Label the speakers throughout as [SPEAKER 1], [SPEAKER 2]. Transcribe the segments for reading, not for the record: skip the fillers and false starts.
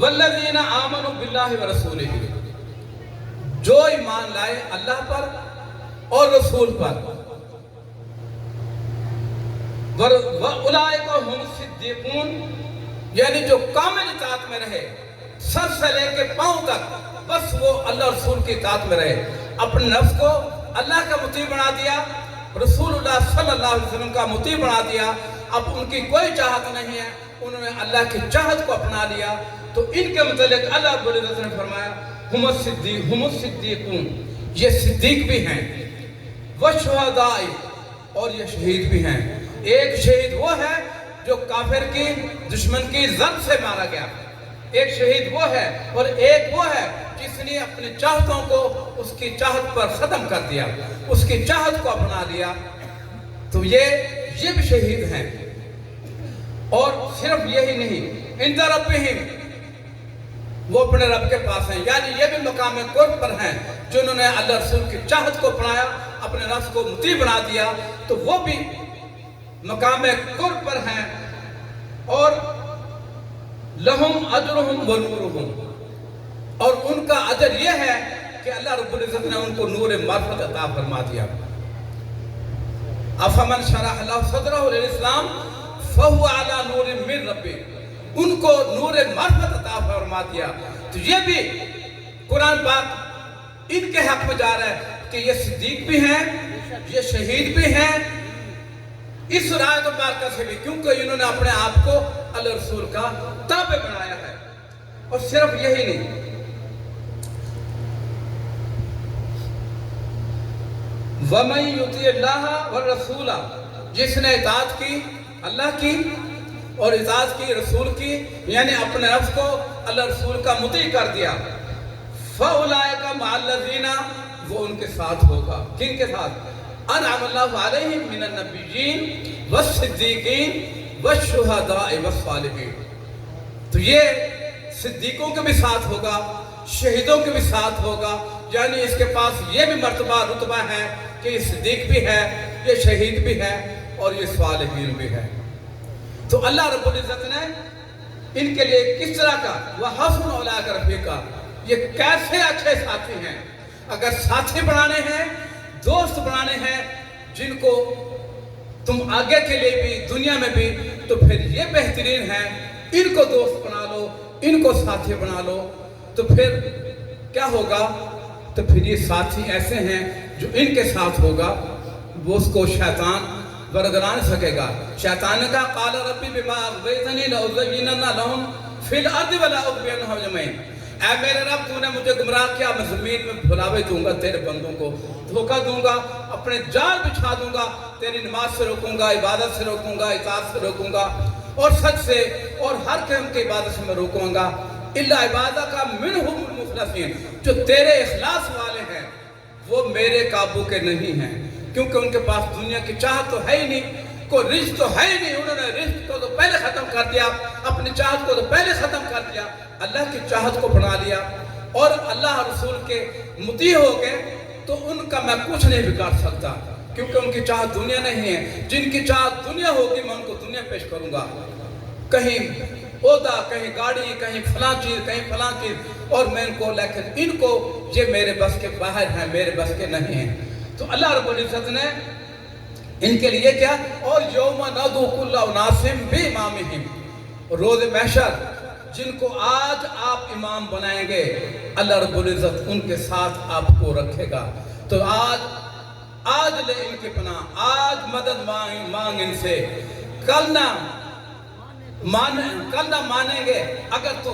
[SPEAKER 1] والذین آمنوا باللہ ورسولہ، جو ایمان لائے اللہ پر اور رسول پر، وَأُولَٰئِکَ هُمُ الصِّدِّیقُونَ، یعنی جو کامل اطاعت میں رہے، سر سے لے کے پاؤں تک بس وہ اللہ رسول کی اطاعت میں رہے، اپنے نفس کو اللہ کا مطیع بنا دیا، رسول اللہ صلی اللہ علیہ وسلم کا مطیع بنا دیا، اب ان کی کوئی چاہت نہیں ہے، انہوں نے اللہ کی چاہت کو اپنا لیا، تو ان کے متعلق اللہ رب العزت نے فرمایا ہم الصدیقون، یہ صدیق بھی ہیں، والشہداء، اور یہ شہید بھی ہیں۔ ایک شہید وہ ہے جو کافر کی دشمن کی ضرب سے مارا گیا، ایک شہید وہ ہے، اور ایک وہ ہے جس نے اپنے چاہتوں کو اس کی چاہت پر ختم کر دیا، اس کی چاہت کو اپنا لیا، تو یہ بھی شہید ہیں۔ اور صرف یہی نہیں، عند ربہم، وہ اپنے رب کے پاس ہیں، یعنی یہ بھی مقام قرب پر ہیں، جنہوں نے اللہ رسول کی چاہت کو اپنایا، اپنے نفس کو مطیع بنا دیا، تو وہ بھی مقام قرب پر ہیں، اور لہم اجرہم و نورہم، اور ان کا اجر یہ ہے کہ اللہ رب العزت نے ان کو نور معرفت عطا فرما دیا۔ افمن شرح اللہ صدرہ للاسلام فہو علی نور من ربہ، ان کو نور معرفت عطا فرما دیا، تو یہ بھی قرآن پاک ان کے حق میں جا رہا ہے کہ یہ صدیق بھی ہیں، یہ شہید بھی ہیں، اس رایت مبارکہ سے بھی، کیونکہ انہوں نے اپنے آپ کو اللہ رسول کا تابع بنایا ہے۔ اور صرف یہی نہیں، وَمَن يُطِعِ اللَّهَ وَالرَّسُولَ، جس نے اطاعت کی اللہ کی اور اطاعت کی رسول کی، یعنی اپنے نفس کو اللہ رسول کا مطیع کر دیا، فَأُولَٰئِکَ مَعَ الَّذِينَ، وہ ان کے ساتھ ہوگا، کن کے ساتھ؟ انعم اللہ علیہم من النبیین والصدیقین والشہداء والصالحین، تو یہ صدیقوں کے بھی ساتھ ہوگا، شہیدوں کے بھی ساتھ ہوگا، یعنی اس کے پاس یہ بھی مرتبہ رتبہ ہے کہ یہ صدیق بھی ہے، یہ شہید بھی ہے، اور یہ صالحین بھی ہے۔ تو اللہ رب العزت نے ان کے لیے کس طرح کا وَحَسُنَ أُولَٰئِکَ رَفِیقًا، یہ کیسے اچھے ساتھی ہیں۔ اگر ساتھی بنانے ہیں، دوست بنانے ہیں، جن کو تم آگے کے لیے بھی دنیا میں بھی، تو پھر یہ بہترین ہے، ان کو دوست بنا لو، ان کو ساتھی بنا لو، تو پھر کیا ہوگا؟ تو پھر یہ ساتھی ایسے ہیں جو ان کے ساتھ ہوگا، وہ اس کو شیطان برگلا نہیں سکے گا۔ شیطان نے کہا قال ربی بما اغویتنی لأزینن لہم فی الارض ولأغوینہم اجمعین، اے میرے رب تو نے مجھے گمراہ کیا، میں زمین میں پھلاوے دوں گا، تیرے بندوں کو دھوکہ دوں گا، اپنے جال بچھا دوں گا، تیری نماز سے روکوں گا، عبادت سے روکوں گا، اطاعت سے روکوں گا، اور سچ سے اور ہر قسم کی عبادت سے میں روکوں گا، الا عبادک منہم المخلصین، جو تیرے اخلاص والے ہیں وہ میرے قابو کے نہیں ہیں، کیونکہ ان کے پاس دنیا کی چاہت تو ہے ہی نہیں، کوئی رزق تو ہے ہی نہیں، انہوں نے رزق کو تو پہلے ختم کر دیا، اپنی چاہت کو تو پہلے ختم کر دیا، اللہ کی چاہت کو بنا لیا، اور اللہ رسول کے مطیع ہو گئے، تو ان کا میں کچھ نہیں بگاڑ سکتا، کیونکہ ان کی چاہت دنیا نہیں ہے۔ جن کی چاہت دنیا ہوگی میں ان کو دنیا پیش کروں گا، کہیں عہدہ، کہیں گاڑی، کہیں فلاں چیز، کہیں فلاں چیز، اور میں ان کو، لیکن ان کو یہ میرے بس کے باہر ہیں، میرے بس کے نہیں ہیں۔ تو اللہ رب العزت نے ان کے لیے کیا؟ اور یوم ندعو کل اناس بامامہم، روز محشر جن کو آج آپ امام بنائیں گے، اللہ رب العزت ان کے ساتھ آپ کو رکھے گا۔ تو آج لے ان کی پناہ، آج مدد مانگ ان سے، کل نہ مانیں گے، اگر تو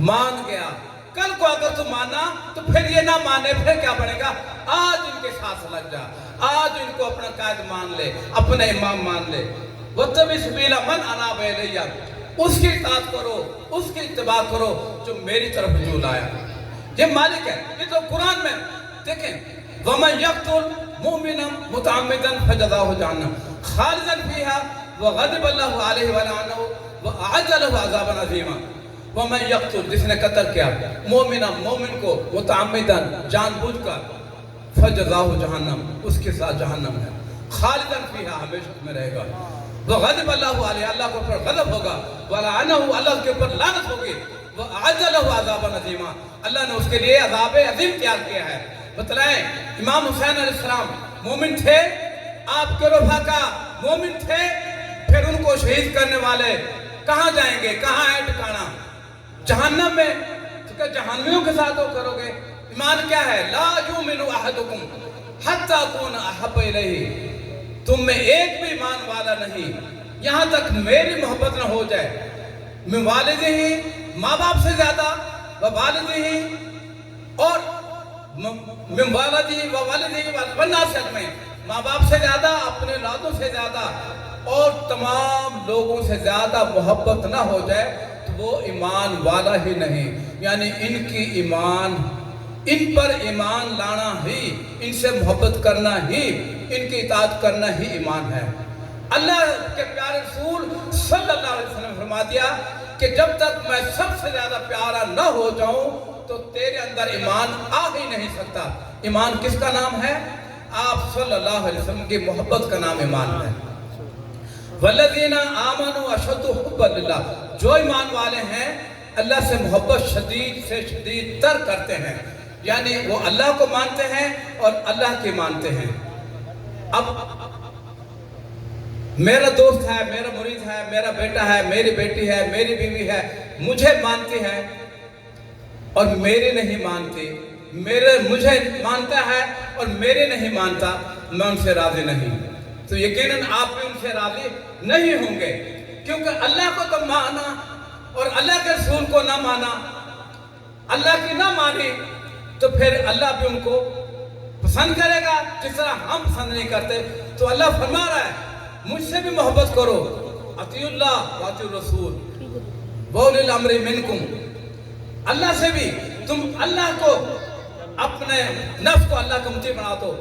[SPEAKER 1] مان گیا، کل کو اگر تو مانا تو پھر یہ نہ مانے، پھر کیا بنے گا؟ آج ان کے ساتھ لگ جا، آج ان کو اپنا قائد مان لے، اپنا امام مان لے۔ وَاتَّبِعْ سَبِيلَ مَنْ أَنَابَ إِلَيَّ، اس کی اطاعت کرو، اس کی اتباع کرو جو میری طرف رجوع لایا۔ یہ مالک ہے، یہ تو قرآن میں دیکھیں، وَمَنْ يَقْتُلْ مُؤْمِنًا مُتَعَمِّدًا فَجَزَاؤُهُ جَهَنَّمُ خَالِدًا فِيهَا وَغَضِبَ اللَّهُ عَلَيْهِ وَلَعَنَهُ وَأَعَدَّ لَهُ عَذَابًا عَظِيمًا۔ وَمَنْ يَقْتُلْ، جس نے قتل کیا، مؤمنا، مومن کو، متعمدًا، جان بوجھ کر، فَجَزَاؤُهُ جَهَنَّمُ، اس کے ساتھ جہنم ہے، خالدًا فِيهَا، ہمیشہ میں رہے گا، وَغَضِبَ اللَّهُ عَلَيْهِ، اللہ کے اوپر غضب ہوگا، وَلَعَنَهُ، اللہ کے اوپر لعنت ہوگی، وَأَعَدَّ لَهُ عَذَابًا عَظِيمًا، اللہ نے اس کے لیے عذاب عظیم تیار کیا ہے۔ بتلائیں امام حسین علیہ السلام مومن تھے، آپ کے رفقا مومن تھے، پھر ان کو شہید کرنے والے کہاں جائیں گے؟ کہاں ہے ٹھکانہ؟ جہنم میں۔ تو کہ جہنمیوں کے ساتھ وہ کرو گے؟ ایمان کیا ہے؟ لا یؤمن احدکم حتی اکون احب الیہ، تم میں ایک بھی ایمان والا نہیں یہاں تک میری محبت نہ ہو جائے من والدہ، ماں باپ سے زیادہ، والدہ اور من والدہ والناس اجمعین، ماں باپ سے زیادہ، اپنے اولادوں سے زیادہ اور تمام لوگوں سے زیادہ محبت نہ ہو جائے تو وہ ایمان والا ہی نہیں۔ یعنی ان پر ایمان لانا ہی، ان سے محبت کرنا ہی، ان کی اطاعت کرنا ہی ایمان ہے۔ اللہ کے پیارے رسول صلی اللہ علیہ وسلم نے فرما دیا کہ جب تک میں سب سے زیادہ پیارا نہ ہو جاؤں تو تیرے اندر ایمان آ ہی نہیں سکتا۔ ایمان کس کا نام ہے؟ آپ صلی اللہ علیہ وسلم کی محبت کا نام ایمان ہے۔ وَالَّذِينَ آمَنُوا أَشَدُّ حُبًّا لِلَّهِ، جو ایمان والے ہیں اللہ سے محبت شدید سے شدید تر کرتے ہیں، یعنی وہ اللہ کو مانتے ہیں اور اللہ کی مانتے ہیں۔ اب میرا دوست ہے، میرا مرید ہے، میرا بیٹا ہے، میری بیٹی ہے، میری بیوی ہے، مجھے مانتی ہے اور میری نہیں مانتی، مجھے مانتا ہے اور میرے نہیں مانتا، میں ان سے راضی نہیں، تو یقیناً آپ بھی ان سے راضی نہیں ہوں گے، کیونکہ اللہ کو تو مانا اور اللہ کے رسول کو نہ مانا، اللہ کی نہ مانی تو پھر اللہ بھی ان کو پسند کرے گا جس طرح ہم پسند نہیں کرتے۔ تو اللہ فرما رہا ہے مجھ سے بھی محبت کرو، اطیعوا اللہ واطیعوا الرسول وَأُولِي الْأَمْرِ مِنْكُمْ، اللہ سے بھی تم اللہ کو، اپنے نفس کو اللہ کا مطیع بنا دو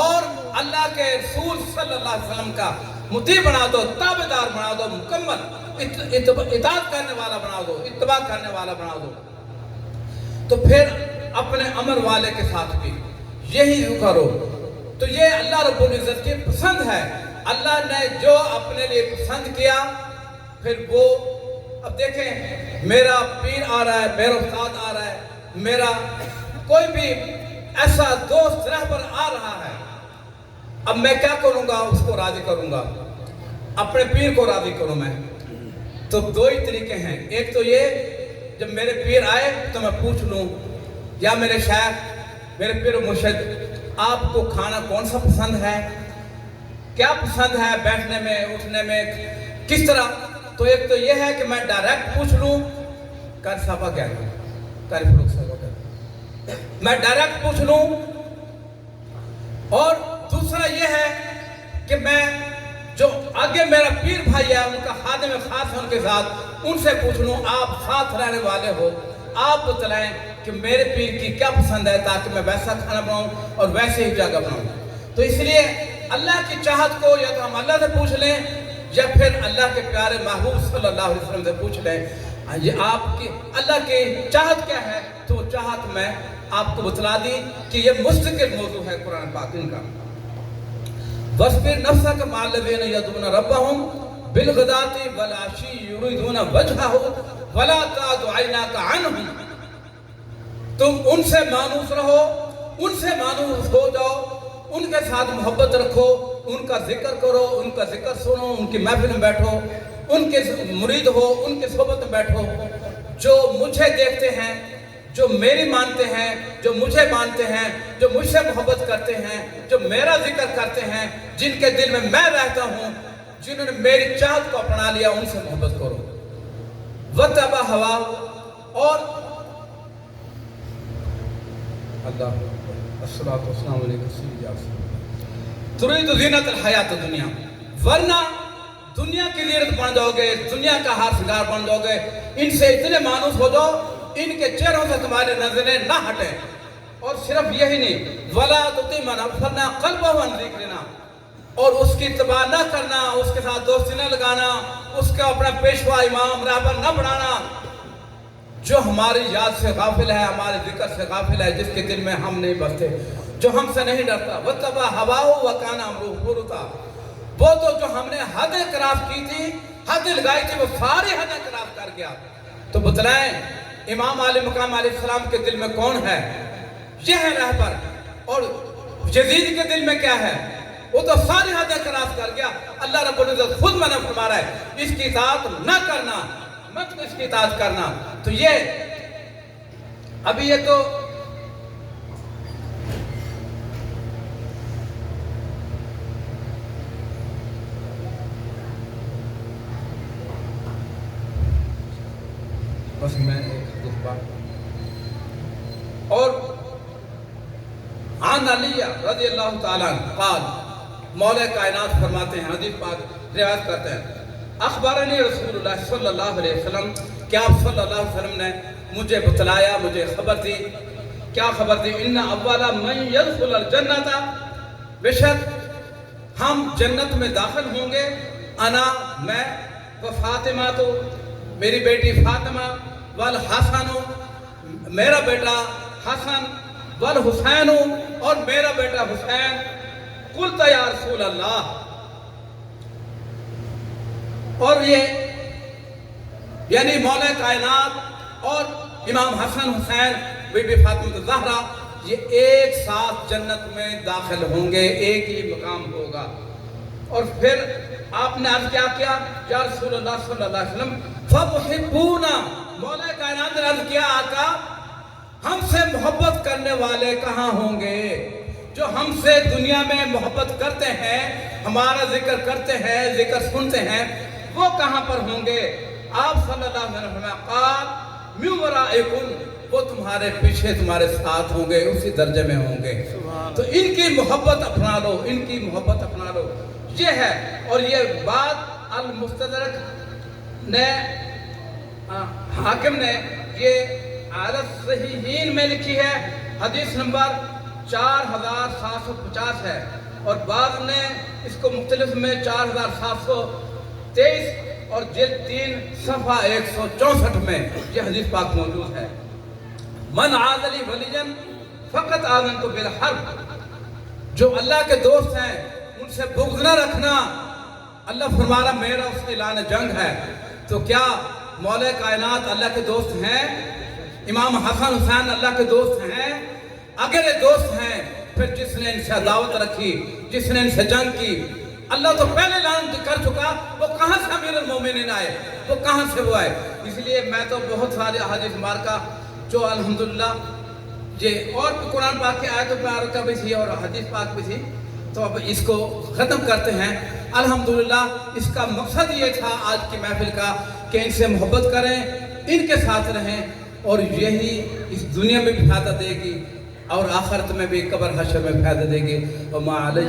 [SPEAKER 1] اور اللہ کے رسول صلی اللہ علیہ وسلم کا مطیع بنا دو، تابعدار بنا دو، مکمل اطاعت کرنے والا بنا دو، اتباع کرنے والا بنا دو۔ تو پھر اپنے امر والے کے ساتھ بھی یہی کرو۔ تو یہ اللہ رب العزت کی پسند ہے۔ اللہ نے جو اپنے لیے پسند کیا پھر وہ، اب دیکھیں میرا پیر آ رہا ہے، میرا استاد آ رہا ہے، میرا کوئی بھی ایسا دوست رہبر آ رہا ہے، اب میں کیا کروں گا؟ اس کو راضی کروں گا، اپنے پیر کو راضی کروں میں۔ تو دو ہی طریقے ہیں، ایک تو یہ جب میرے پیر آئے تو میں پوچھ لوں یا میرے شیخ، میرے پیر و مرشد آپ کو کھانا کون سا پسند ہے، کیا پسند ہے بیٹھنے میں اٹھنے میں کس طرح؟ تو ایک تو یہ ہے کہ میں ڈائریکٹ پوچھ لوں قاری صاحبہ کیا ہے، قاری فروخ صاحبہ کیا ہے، میں ڈائریکٹ پوچھ لوں، اور دوسرا یہ ہے کہ میں جو آگے میرا پیر بھائی ہے ان کا خادم خاص ہے ان کے ساتھ، ان سے پوچھ لوں آپ ساتھ رہنے والے ہو، آپ بتلائیں کہ میرے پیر کی کیا پسند ہے تاکہ میں ویسا کھانا بناؤں اور ویسے ہی جگہ بناؤں۔ تو اس لیے اللہ کی چاہت کو یا تو ہم اللہ سے پوچھ لیں یا پھر اللہ کے پیارے محبوب صلی اللہ علیہ وسلم سے پوچھ لیں یہ آپ کی اللہ کی چاہت کیا ہے، تو وہ چاہت میں آپ کو بتلا دی کہ یہ مستقل موضوع ہے قرآن پاک کا۔ وَاصْبِرْ نَفْسَكَ مَعَ الَّذِينَ يَدْعُونَ رَبَّهُمْ بِالْغَدَاةِ وَالْعَشِيِّ يُرِيدُونَ وَجْهَهُ وَلَا تَعْدُ عَيْنَاكَ عَنْهُمْ، تم ان سے مانوس رہو، ان سے مانوس ہو جاؤ، ان کے ساتھ محبت رکھو، ان کا ذکر کرو، ان کا ذکر سنو، ان کی محفل میں بیٹھو، ان کے مرید ہو، ان کے صحبت میں بیٹھو، جو مجھے دیکھتے ہیں، جو میری مانتے ہیں، جو مجھے مانتے ہیں، جو مجھ سے محبت کرتے ہیں، جو میرا ذکر کرتے ہیں، جن کے دل میں میں رہتا ہوں، جنہوں نے میری چاہت کو اپنا لیا، ان سے محبت کرو۔ وَاتَّبَعْ هَوَاهُ، اور اللہ الصلاۃ والسلام علیکم ترید زینت الحیات الدنیا، ورنہ دنیا کی زینت بن جاؤ گے، دنیا کا ہار سنگار بن جاؤ گے، ان سے اتنے مانوس ہو جاؤ ان کے چہروں سے تمہاری نظریں نہ ہٹیں۔ اور صرف یہی نہیں، وَلَا تُطِعْ مَنْ أَغْفَلْنَا قَلْبَهُ عَنْ ذِكْرِنَا، اور اس کی اتباع نہ کرنا، اس کے ساتھ دوستی نہ لگانا، اس کا اپنا پیشوا امام رہبر نہ بنانا، جو ہماری یاد سے غافل ہے، ہمارے ذکر سے غافل ہے، جس کے دل میں ہم نہیں بستے، جو ہم سے نہیں ڈرتا۔ وَاتَّبَعَ هَوَاهُ وَكَانَ أَمْرُهُ فُرُطًا، وہ تو جو ہم نے حدیں کراس کی تھی، حد لگائی تھی، وہ ساری حدیں کراس کر گیا۔ تو بتلائیں امام علی مقام علیہ السلام کے دل میں کون ہے، یہ ہے رہبر۔ اور یزید کے دل میں کیا ہے، وہ تو ساری حدیں کراس کر گیا۔ اللہ رب العزت خود منع فرما رہا ہے اس کی اطاعت نہ کرنا، مت اس کی اطاعت کرنا۔ تو یہ ابھی یہ تو بس میں ایک بات اور عن علی رضی اللہ تعالیٰ قال، مولا کائنات فرماتے ہیں، حدیث پاک روایت کرتے ہیں، اخبرنی رسول اللہ صلی اللہ علیہ وسلم، کیا آپ صلی اللہ علیہ وسلم نے مجھے بتلایا، مجھے خبر دی، کیا خبر دی، ان اولا من يدخل الجنت، بے شک ہم جنت میں داخل ہوں گے، انا میں، و فاطمہ تو میری بیٹی فاطمہ، والحسن میرا بیٹا حسن، والحسین اور میرا بیٹا حسین۔ قلت یا رسول اللہ، اور یہ یعنی مولا کائنات اور امام حسن حسین بی بی فاطمہ الزہرا یہ ایک ساتھ جنت میں داخل ہوں گے، ایک ہی مقام ہوگا۔ اور پھر آپ نے عرض کیا یا رسول اللہ صلی اللہ علیہ وسلم فَتُحِبُّونَ، مولا کائنات نے عرض کیا آقا ہم سے محبت کرنے والے کہاں ہوں گے، جو ہم سے دنیا میں محبت کرتے ہیں، ہمارا ذکر کرتے ہیں، ذکر سنتے ہیں، وہ کہاں پر ہوں گے؟ آپ صلی اللہ علیہ وسلم قال مِن وَرَائِكُمْ، وہ تمہارے پیچھے تمہارے ساتھ ہوں گے، اسی درجے میں ہوں گے۔ تو ان کی محبت اپنا لو، ان کی محبت اپنا لو، یہ ہے۔ اور یہ بات المستدرک نے حاکم نے یہ عالت صحیحین میں لکھی ہے، حدیث نمبر 4750 ہے، اور بعض نے اس کو مختلف میں 4723 اور جلد 3 صفحہ 164 میں یہ حدیث پاک موجود ہے۔ من عاد لی ولیًا فقط آذنت بالحرب، جو اللہ کے دوست ہیں ان سے بغض نہ رکھنا، اللہ فرما رہا میرا اس سے اعلان جنگ ہے۔ تو کیا مولا کائنات اللہ کے دوست ہیں؟ امام حسن حسین اللہ کے دوست ہیں؟ اگر یہ دوست ہیں پھر جس نے ان سے عداوت رکھی، جس نے ان سے جنگ کی، اللہ تو پہلے اعلان کر چکا، وہ کہاں سے امیر المومنین آئے، وہ کہاں سے وہ آئے؟ اس لیے میں تو بہت سارے احادیث مبارکہ جو الحمدللہ یہ اور بھی قرآن پاک کی آیت مبارکہ بھی تھی اور حدیث پاک بھی تھی، تو اب اس کو ختم کرتے ہیں۔ الحمدللہ اس کا مقصد یہ تھا آج کی محفل کا کہ ان سے محبت کریں، ان کے ساتھ رہیں، اور یہی اس دنیا میں بھی فائدہ دے گی اور آخرت میں بھی قبر حشر میں فائدہ دے گی۔ وما علیہ